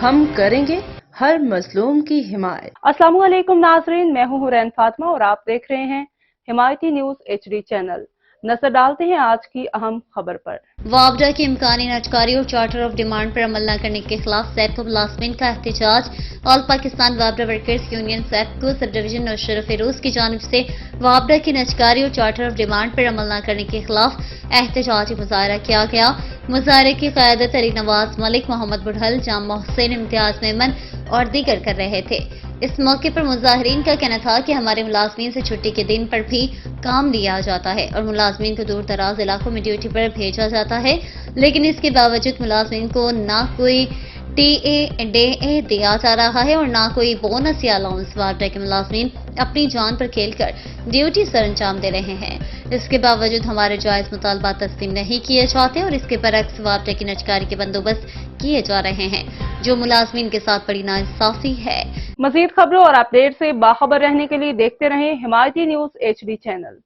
हम करेंगे हर मजलूम की हिमायत। अस्सलाम वालेकुम नाजरीन, मैं हूं हुरैन फातिमा और आप देख रहे हैं हिमायती न्यूज HD चैनल। नजर डालते हैं आज की अहम खबर पर। वावडा की इम्कानी नजकारी और चार्टर ऑफ डिमांड पर अमल न करने के खिलाफ सैकड़ों मुलाजमीन का एहतजाज। ऑल पाकिस्तान वावडा workers union SEPCO sub division और शरफ फिरोज की जानिब से वावडा की नजकारी और चार्टर ऑफ डिमांड पर अमल न करने के खिलाफ एहतजाजी मुजाहरा किया गया। मुजाहरे की क़यादत अली नवाज मलिक, मोहम्मद बुढ़ल, जाम मोहसिन, इम्तियाज मेमन और दीगर कर रहे थे। इस मौके पर मुजाहिरीन का कहना था कि हमारे मुलाजमीन से छुट्टी के दिन पर भी काम लिया जाता है और मुलाजमीन को दूर दराज इलाकों में ड्यूटी पर भेजा जाता है, लेकिन इसके बावजूद मुलाजमीन को ना कोई TA दिया जा रहा है और ना कोई बोनस या अलाउंस। वावडा के मुलाजमीन अपनी जान पर खेलकर ड्यूटी सर अंजाम दे रहे हैं। इसके बावजूद हमारे जायज मुतालबा तस्लीम नहीं किए जाते और इसके बरक्स वावडा की नजकारी के बंदोबस्त किए जा रहे हैं, जो मुलाजमीन के साथ बड़ी नाइंसाफी है। मजीद खबरों और अपडेट से बाखबर रहने के लिए देखते रहें हिमायती न्यूज HD चैनल।